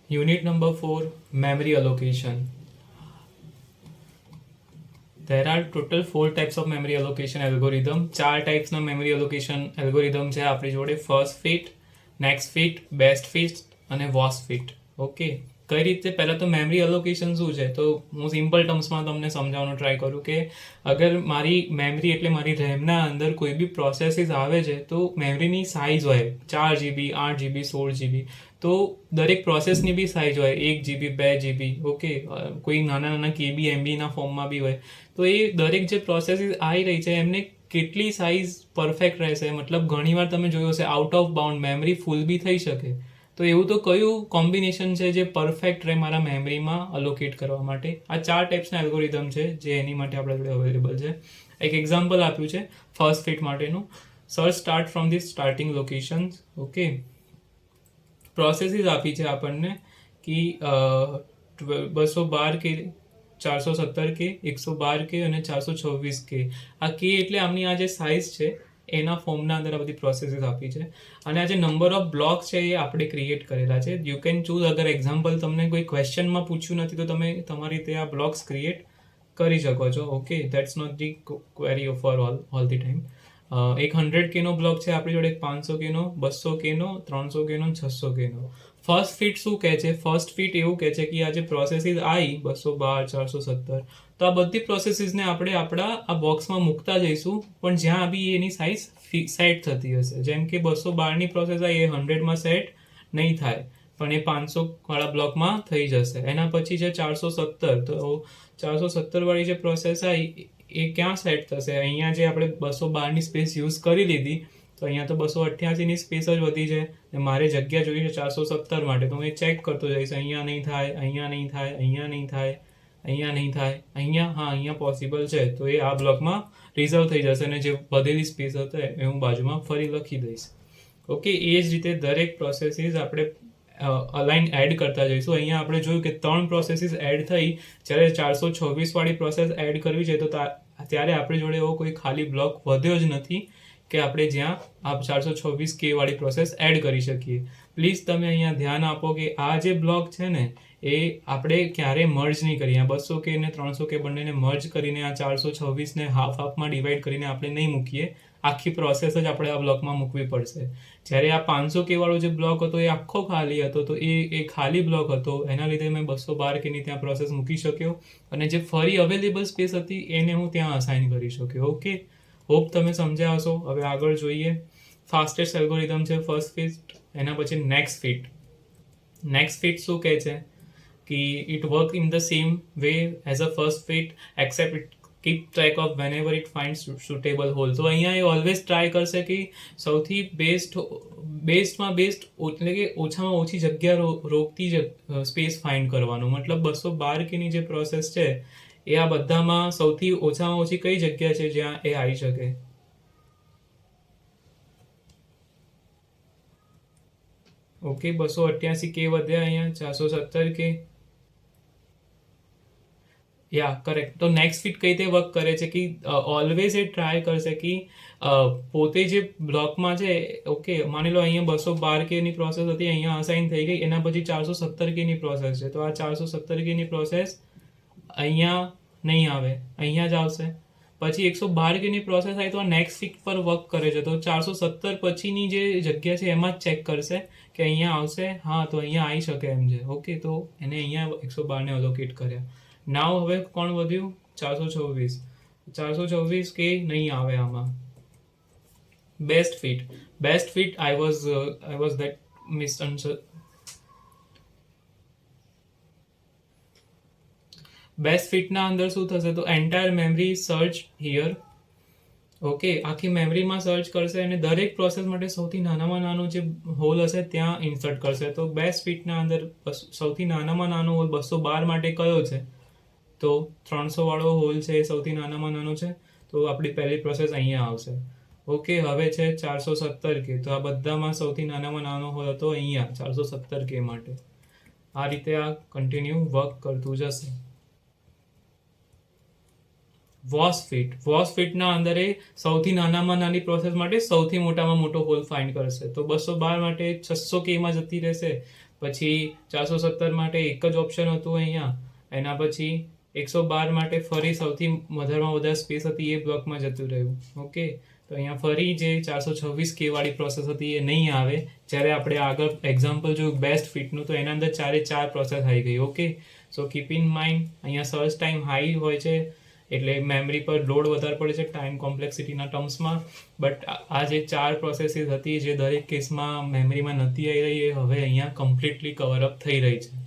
Unit number 4, memory allocation. There are total 4 types of memory allocation algorithm. 4 types ના memory allocation algorithm છે આપણી જોડે. First fit, next fit, best fit અને worst fit. Okay, કઈ રીતે? પહેલાં તો મેમરી અલોકેશન શું છે તો હું સિમ્પલ ટર્મ્સમાં તમને સમજાવવાનો ટ્રાય કરું કે અગર મારી મેમરી એટલે મારી રેમના અંદર કોઈ બી પ્રોસેસીસ આવે છે તો મેમરીની સાઇઝ હોય 4 GB, 8 GB, 16 GB. તો દરેક પ્રોસેસની બી સાઇઝ હોય 1 GB, 2 GB. ઓકે, કોઈ નાના નાના કેબી એમબીના ફોર્મમાં બી હોય. તો એ દરેક જે પ્રોસેસીસ આવી રહી છે એમને કેટલી સાઇઝ પરફેક્ટ રહેશે, મતલબ ઘણીવાર તમે જોયું હશે આઉટ ઓફ બાઉન્ડ મેમરી ફૂલ બી થઈ શકે. તો એવું તો કયું કોમ્બિનેશન છે જે પરફેક્ટ રહે મારા મેમરીમાં અલોકેટ કરવા માટે? આ 4 ટાઈપ્સના એલ્ગોરિધમ છે જે એની માટે આપણા જોડે અવેલેબલ છે. એક એક્ઝામ્પલ આપ્યું છે ફર્સ્ટ ફિટ માટેનું. Search start from the starting locations. Okay, processes આપી છે આપણને કે 212 કે, 417 કે, 112 કે અને 426 કે. આ કે એટલે આમની આ જે સાઇઝ છે એના ફોર્મના અંદર આ બધી પ્રોસેસીસ આપી છે. અને આ જે નંબર ઓફ બ્લોક્સ છે એ આપણે ક્રિએટ કરેલા છે. યુ કેન ચૂઝ, અગર એક્ઝામ્પલ તમને કોઈ ક્વેશ્ચનમાં પૂછ્યું નથી તો તમે તમારી રીતે આ બ્લોક્સ ક્રિએટ કરી શકો છો. Okay, that's not the query for all the time. એક 100 કેનો બ્લોક છે આપણી જોડે, 500 કેનો, 200 કેનો, 300 કેનો, 600 કેનો. ફર્સ્ટ ફિટ શું કહે છે? ફર્સ્ટ ફિટ એવું કહે છે કે આ જે પ્રોસેસીસ આવી 212, 417, તો આ બધી પ્રોસેસીસને આપણે આપણા આ બોક્સમાં મૂકતા જઈશું, પણ જ્યાં બી એની સાઇઝ સેટ થતી હશે. જેમ કે 212ની પ્રોસેસ આવી એ 100માં સેટ નહીં થાય, પણ એ 500 વાળા બ્લોકમાં થઈ જશે. એના પછી છે 417, તો 417 વાળી જે પ્રોસેસ આવી એ ક્યાં સેટ થશે? અહીંયા જે આપણે 212ની સ્પેસ યુઝ કરી લીધી તો અહીંયા તો 288ની સ્પેસ જ વધી છે ને મારે જગ્યા જોઈએ છે 417 માટે, તો હું એ ચેક કરતો જઈશ. અહીંયા નહીં થાય, અહીંયા નહીં થાય, અહીંયા નહીં થાય, અહીંયા નહીં થાય, અહીંયા હા, અહીંયા પોસિબલ છે, તો એ આ બ્લોકમાં રિઝર્વ થઈ જશે અને જે વધેલી સ્પેસ હશે એ હું બાજુમાં ફરી લખી દઈશ. ઓકે, એ જ રીતે દરેક પ્રોસેસીસ આપણે અલાઇન એડ કરતા જઈશું. અહીંયા આપણે જોયું કે 3 પ્રોસેસીસ એડ થઈ, જ્યારે 426 વાળી પ્રોસેસ એડ કરવી છે તો ત્યારે આપણી જોડે એવો કોઈ ખાલી બ્લોક વધ્યો જ નથી કે આપણે જ્યાં આ 426 કે વાળી પ્રોસેસ એડ કરી શકીએ. પ્લીઝ તમે અહીંયા ધ્યાન આપો કે આ જે બ્લોક છે ને એ આપણે ક્યારેય મર્જ નહીં કરીએ. આ 200 કે ને 300 કે બંનેને મર્જ કરીને આ 426ને હાફમાં ડિવાઈડ કરીને આપણે નહીં મૂકીએ. આખી પ્રોસેસ જ આપણે આ બ્લોકમાં મૂકવી પડશે. જ્યારે આ 500 કે વાળો જે બ્લોક હતો એ આખો ખાલી હતો, તો એ ખાલી બ્લોક હતો, એના લીધે મેં 212 કેની ત્યાં પ્રોસેસ મૂકી શક્યો અને જે ફરી અવેલેબલ સ્પેસ હતી એને હું ત્યાં અસાઇન કરી શક્યો. ઓકે, હોપ તમે સમજ્યા હશો. હવે આગળ જોઈએ. ફાસ્ટેસ્ટ એલ્ગોરિધમ છે ફર્સ્ટ ફિટ, એના પછી નેક્સ્ટ ફિટ. નેક્સ્ટ ફિટ શું કહે છે કે it work in the same way as a first fit except it keep track of whenever it find suitable hole. તો અહીંયા એ ઓલવેઝ ટ્રાય કરશે કે સૌથી બેસ્ટમાં બેસ્ટ એટલે કે ઓછામાં ઓછી જગ્યા રોકતી સ્પેસ ફાઇન્ડ કરવાનું. મતલબ 212 કેની જે પ્રોસેસ છે એ આ બધામાં સૌથી ઓછામાં ઓછી કઈ જગ્યા છે જ્યાં એ આવી શકે? ઓકે, 288 કે વધ્યા, અહીંયા 417 કે. યા કરેક્ટ. તો નેક્સ્ટ ફિટ કઈ રીતે વર્ક કરે છે કે ઓલવેઝ એ ટ્રાય કરશે કે પોતે જે બ્લોકમાં છે, ઓકે માની લો અહીંયા 212 કેની પ્રોસેસ હતી, અહીંયા અસાઇન થઈ ગઈ, એના પછી 417 કેની પ્રોસેસ છે, તો આ 417 કેની પ્રોસેસ અહીંયા નહીં આવે, અહીંયા જ આવશે. પછી 112 કેની પ્રોસેસ આવી તો આ નેક્સ્ટ ફિટ પર વર્ક કરે છે, તો 417 પછીની જે જગ્યા છે એમાં જ ચેક કરશે કે અહીંયા આવશે, હા તો અહીંયા આવી શકે એમ છે. ઓકે, તો એને અહીંયા 112ને અલોકેટ કર્યા. નાવ હવે કોણ વધ્યું? 426. 426 કે નહીં આવે આમાં. Best fit I was that misunderstood. Best ફિટના અંદર શું થશે તો entire memory search here. Okay, આખી મેમરીમાં સર્ચ કરશે અને દરેક પ્રોસેસ માટે સૌથી નાનામાં નાનો જે હોલ હશે ત્યાં ઇન્સર્ટ કરશે. તો બેસ્ટ ફિટના અંદર સૌથી નાનામાં નાનો હોલ 212 માટે કયો છે? તો 300 વાળો હોલ છે, એ સૌથી નાનામાં નાનો છે, તો આપણી પહેલી પ્રોસેસ અહીંયા આવશે. ઓકે, હવે છે 417 કે, તો આ બધામાં સૌથી નાનામાં નાનો હોલ હતો અહીંયા 417 કે માટે. આ રીતે આ કન્ટિન્યુ વર્ક કરતું જશે. વર્સ્ટ ફિટના અંદર એ સૌથી નાનામાં નાની પ્રોસેસ માટે સૌથી મોટામાં મોટો હોલ ફાઇન્ડ કરશે. તો 212 માટે 600 કેમાં જતી રહેશે, પછી 417 માટે એક જ ઓપ્શન હતું અહીંયા, એના પછી 112 માટે ફરી સૌથી વધારેમાં વધારે સ્પેસ હતી એ બ્લોકમાં જતું રહ્યું. ઓકે, તો અહીંયા ફરી જે 426K વાળી પ્રોસેસ હતી એ નહીં આવે. જ્યારે આપણે આગળ એક્ઝામ્પલ જોયું બેસ્ટ ફિટનું, તો એના અંદર 4 પ્રોસેસ આવી ગઈ. Okay, so keep in mind અહીંયા સર્ચ ટાઈમ હાઈ હોય છે એટલે મેમરી પર લોડ વધારે પડે છે ટાઈમ કોમ્પ્લેક્સિટીના ટર્મ્સમાં. બટ આ જે 4 પ્રોસેસીસ હતી જે દરેક કેસમાં મેમરીમાં નથી આવી રહી, એ હવે અહીંયા કમ્પ્લીટલી કવર અપ થઈ રહી છે.